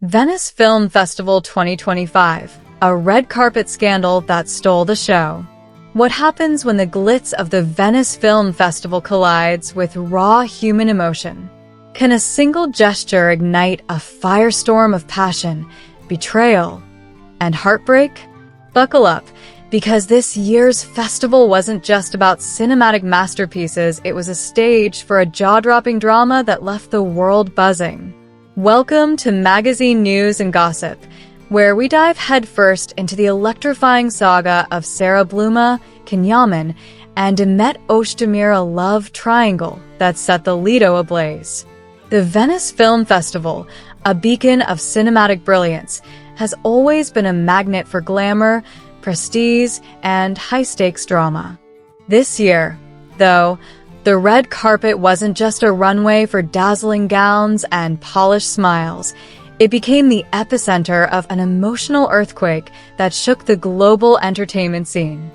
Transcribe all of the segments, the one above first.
Venice Film Festival 2025, a red carpet scandal that stole the show. What happens when the glitz of the Venice Film Festival collides with raw human emotion? Can a single gesture ignite a firestorm of passion, betrayal, and heartbreak? Buckle up, because this year's festival wasn't just about cinematic masterpieces, it was a stage for a jaw-dropping drama that left the world buzzing. Welcome to Magazine News and Gossip, where we dive headfirst into the electrifying saga of Sara Bluma, Yaman, and Demet Özdemir, a love triangle that set the Lido ablaze. The Venice Film Festival, a beacon of cinematic brilliance, has always been a magnet for glamour, prestige, and high-stakes drama. This year, though, the red carpet wasn't just a runway for dazzling gowns and polished smiles. It became the epicenter of an emotional earthquake that shook the global entertainment scene.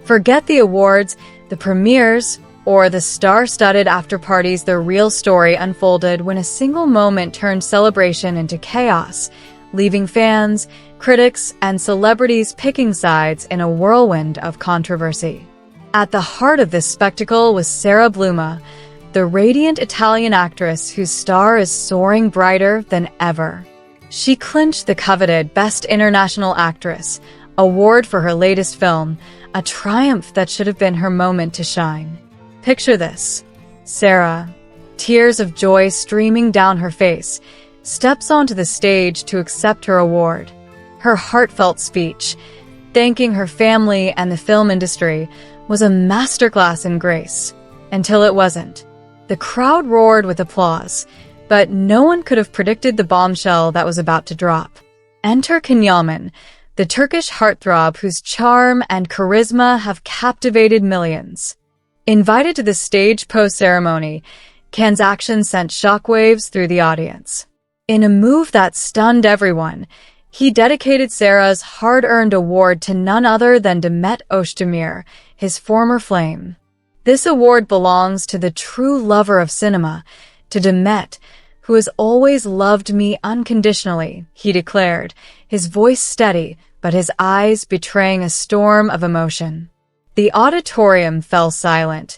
Forget the awards, the premieres, or the star-studded after-parties. The real story unfolded when a single moment turned celebration into chaos, leaving fans, critics, and celebrities picking sides in a whirlwind of controversy. At the heart of this spectacle was Sara Bluma, the radiant Italian actress whose star is soaring brighter than ever. She clinched the coveted Best International Actress award for her latest film, a triumph that should have been her moment to shine. Picture this: Sara, tears of joy streaming down her face, steps onto the stage to accept her award. Her heartfelt speech, thanking her family and the film industry, was a masterclass in grace, until it wasn't. The crowd roared with applause, but no one could have predicted the bombshell that was about to drop. Enter Yaman, the Turkish heartthrob whose charm and charisma have captivated millions. Invited to the stage post-ceremony, Can's action sent shockwaves through the audience. In a move that stunned everyone, he dedicated Sara's hard-earned award to none other than Demet Özdemir, his former flame. This award belongs to the true lover of cinema, to Demet, who has always loved me unconditionally, he declared, his voice steady, but his eyes betraying a storm of emotion. The auditorium fell silent,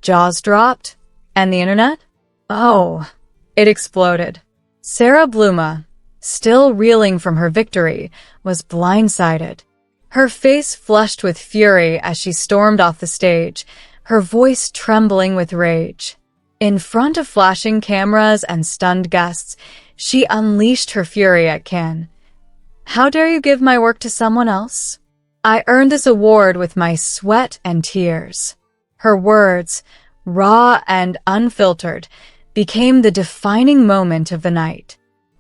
jaws dropped, and the internet? Oh, it exploded. Sara Bluma, still reeling from her victory, was blindsided. Her face flushed with fury as she stormed off the stage, her voice trembling with rage. In front of flashing cameras and stunned guests, she unleashed her fury at Can. "How dare you give my work to someone else? I earned this award with my sweat and tears." Her words, raw and unfiltered, became the defining moment of the night.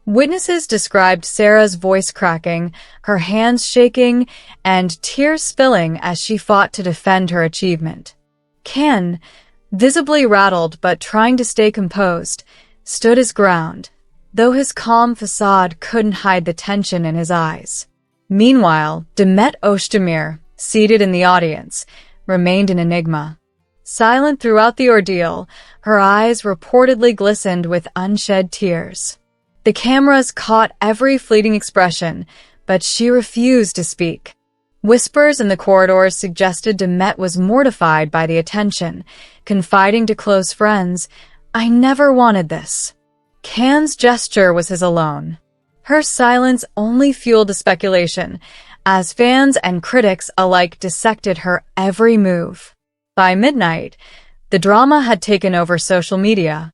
Witnesses described Sara's voice cracking, her hands shaking, and tears spilling as she fought to defend her achievement. Can, visibly rattled but trying to stay composed, stood his ground, though his calm facade couldn't hide the tension in his eyes. Meanwhile, Demet Özdemir, seated in the audience, remained an enigma. Silent throughout the ordeal, her eyes reportedly glistened with unshed tears. The cameras caught every fleeting expression, but she refused to speak. Whispers in the corridors suggested Demet was mortified by the attention, confiding to close friends, "I never wanted this." Can's gesture was his alone. Her silence only fueled the speculation, as fans and critics alike dissected her every move. By midnight, the drama had taken over social media.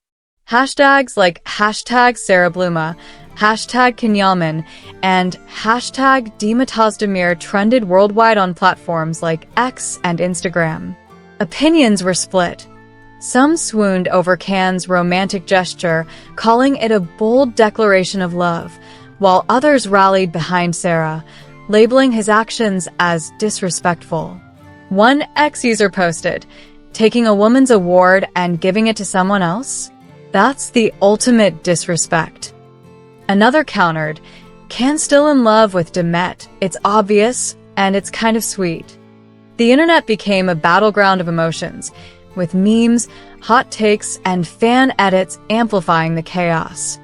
Hashtags like #SaraBluma, #Yaman, and #Demet Özdemir trended worldwide on platforms like X and Instagram. Opinions were split. Some swooned over Can's romantic gesture, calling it a bold declaration of love, while others rallied behind Sara, labeling his actions as disrespectful. One X user posted, "Taking a woman's award and giving it to someone else? That's the ultimate disrespect." Another countered, "Can's still in love with Demet. It's obvious, and it's kind of sweet." The internet became a battleground of emotions, with memes, hot takes, and fan edits amplifying the chaos.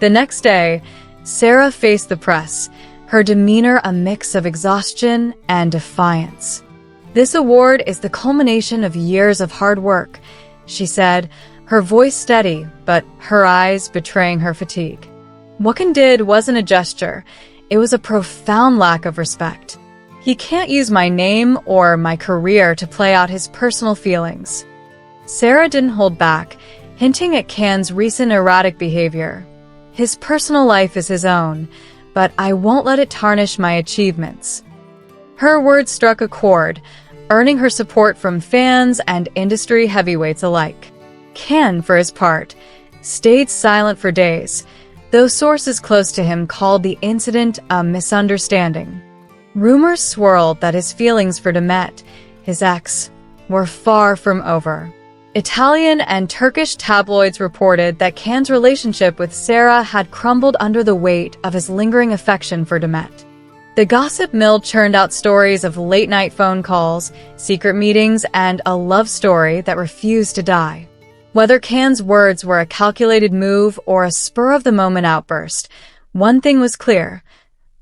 The next day, Sara faced the press, her demeanor a mix of exhaustion and defiance. "This award is the culmination of years of hard work," she said, her voice steady, but her eyes betraying her fatigue. What Ken did wasn't a gesture, it was a profound lack of respect. "He can't use my name or my career to play out his personal feelings." Sara didn't hold back, hinting at Ken's recent erratic behavior. "His personal life is his own, but I won't let it tarnish my achievements." Her words struck a chord, earning her support from fans and industry heavyweights alike. Ken, for his part, stayed silent for days, though sources close to him called the incident a misunderstanding. Rumors swirled that his feelings for Demet, his ex, were far from over. Italian and Turkish tabloids reported that Ken's relationship with Sara had crumbled under the weight of his lingering affection for Demet. The gossip mill churned out stories of late-night phone calls, secret meetings, and a love story that refused to die. Whether Ken's words were a calculated move or a spur-of-the-moment outburst, one thing was clear: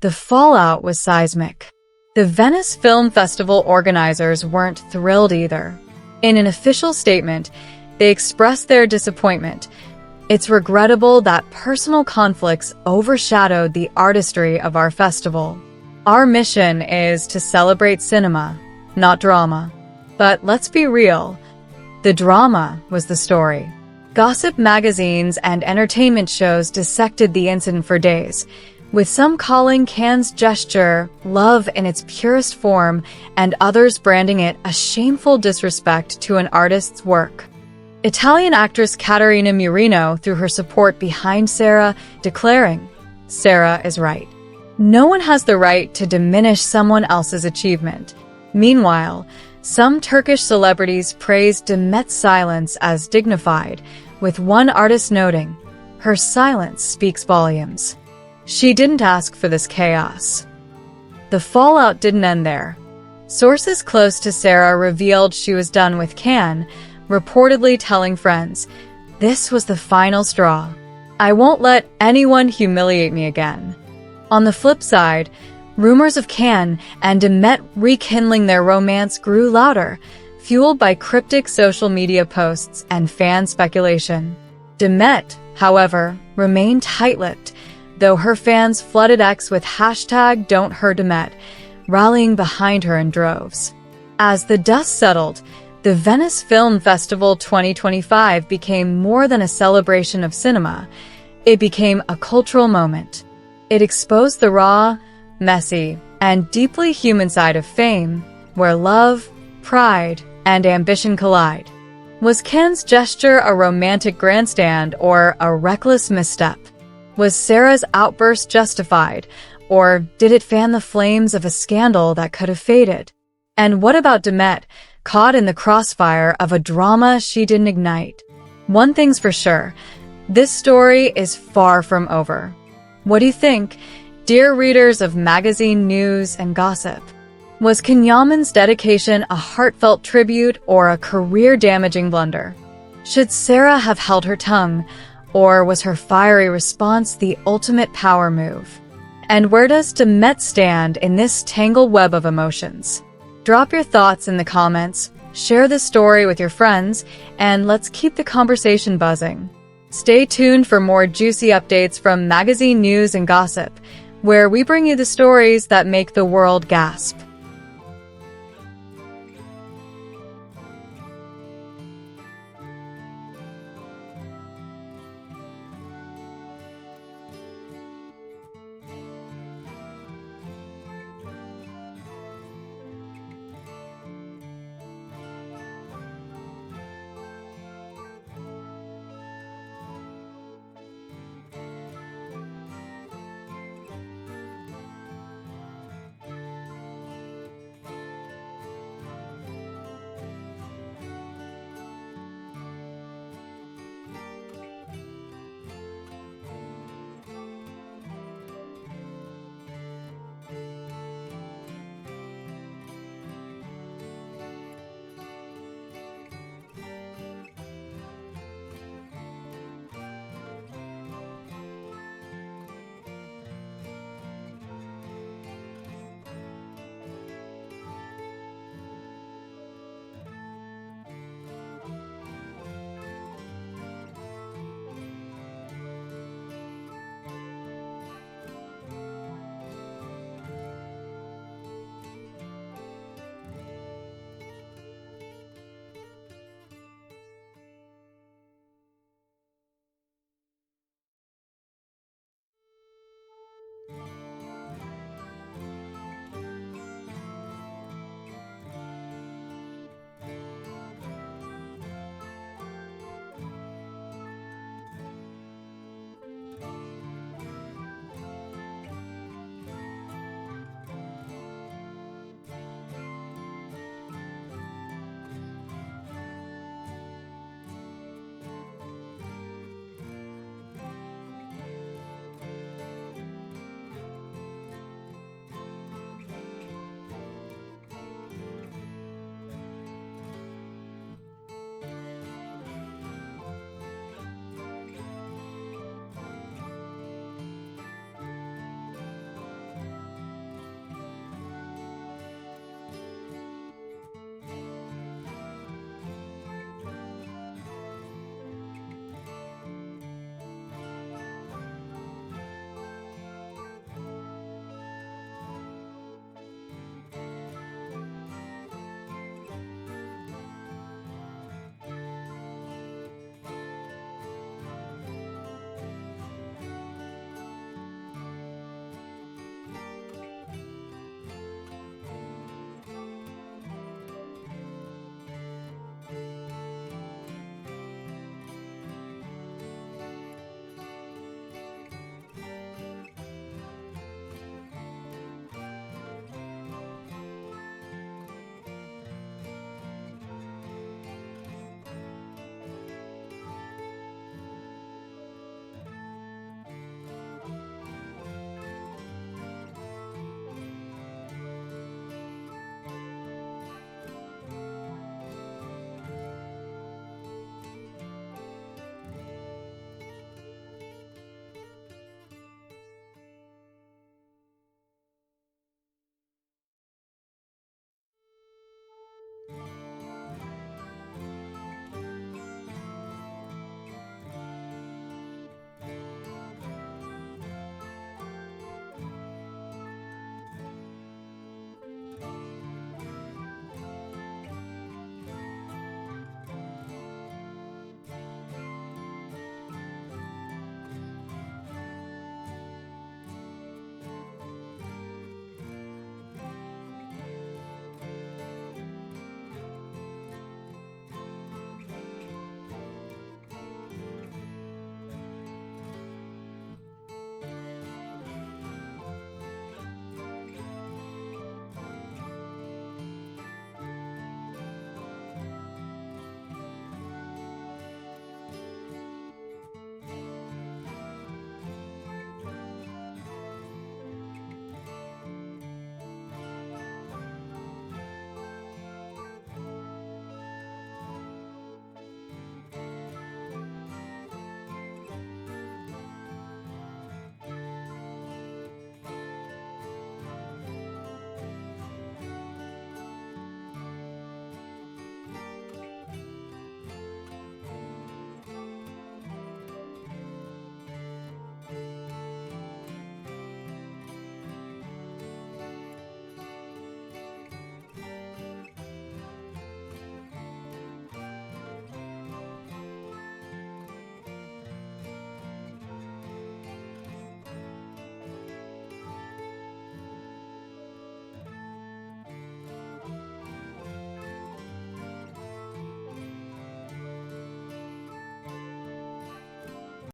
the fallout was seismic. The Venice Film Festival organizers weren't thrilled either. In an official statement, they expressed their disappointment. "It's regrettable that personal conflicts overshadowed the artistry of our festival. Our mission is to celebrate cinema, not drama." But let's be real, the drama was the story. Gossip magazines and entertainment shows dissected the incident for days, with some calling Ken's gesture love in its purest form and others branding it a shameful disrespect to an artist's work. Italian actress Caterina Murino threw her support behind Sara, declaring, "Sara is right. No one has the right to diminish someone else's achievement." Meanwhile, some Turkish celebrities praised Demet's silence as dignified, with one artist noting, "Her silence speaks volumes. She didn't ask for this chaos." The fallout didn't end there. Sources close to Sara revealed she was done with Ken, reportedly telling friends, "This was the final straw. I won't let anyone humiliate me again." On the flip side, rumors of Ken and Demet rekindling their romance grew louder, fueled by cryptic social media posts and fan speculation. Demet, however, remained tight-lipped, though her fans flooded X with hashtag #Don'tHurtDemet, rallying behind her in droves. As the dust settled, the Venice Film Festival 2025 became more than a celebration of cinema. It became a cultural moment. It exposed the raw, messy, and deeply human side of fame, where love, pride, and ambition collide. Was Ken's gesture a romantic grandstand or a reckless misstep? Was Sara's outburst justified, or did it fan the flames of a scandal that could have faded? And what about Demet, caught in the crossfire of a drama she didn't ignite? One thing's for sure, this story is far from over. What do you think, dear readers of magazine news and gossip? Was Ken Yaman's dedication a heartfelt tribute or a career-damaging blunder? Should Sara have held her tongue, or was her fiery response the ultimate power move? And where does Demet stand in this tangled web of emotions? Drop your thoughts in the comments, share this story with your friends, and let's keep the conversation buzzing. Stay tuned for more juicy updates from magazine news and gossip, where we bring you the stories that make the world gasp.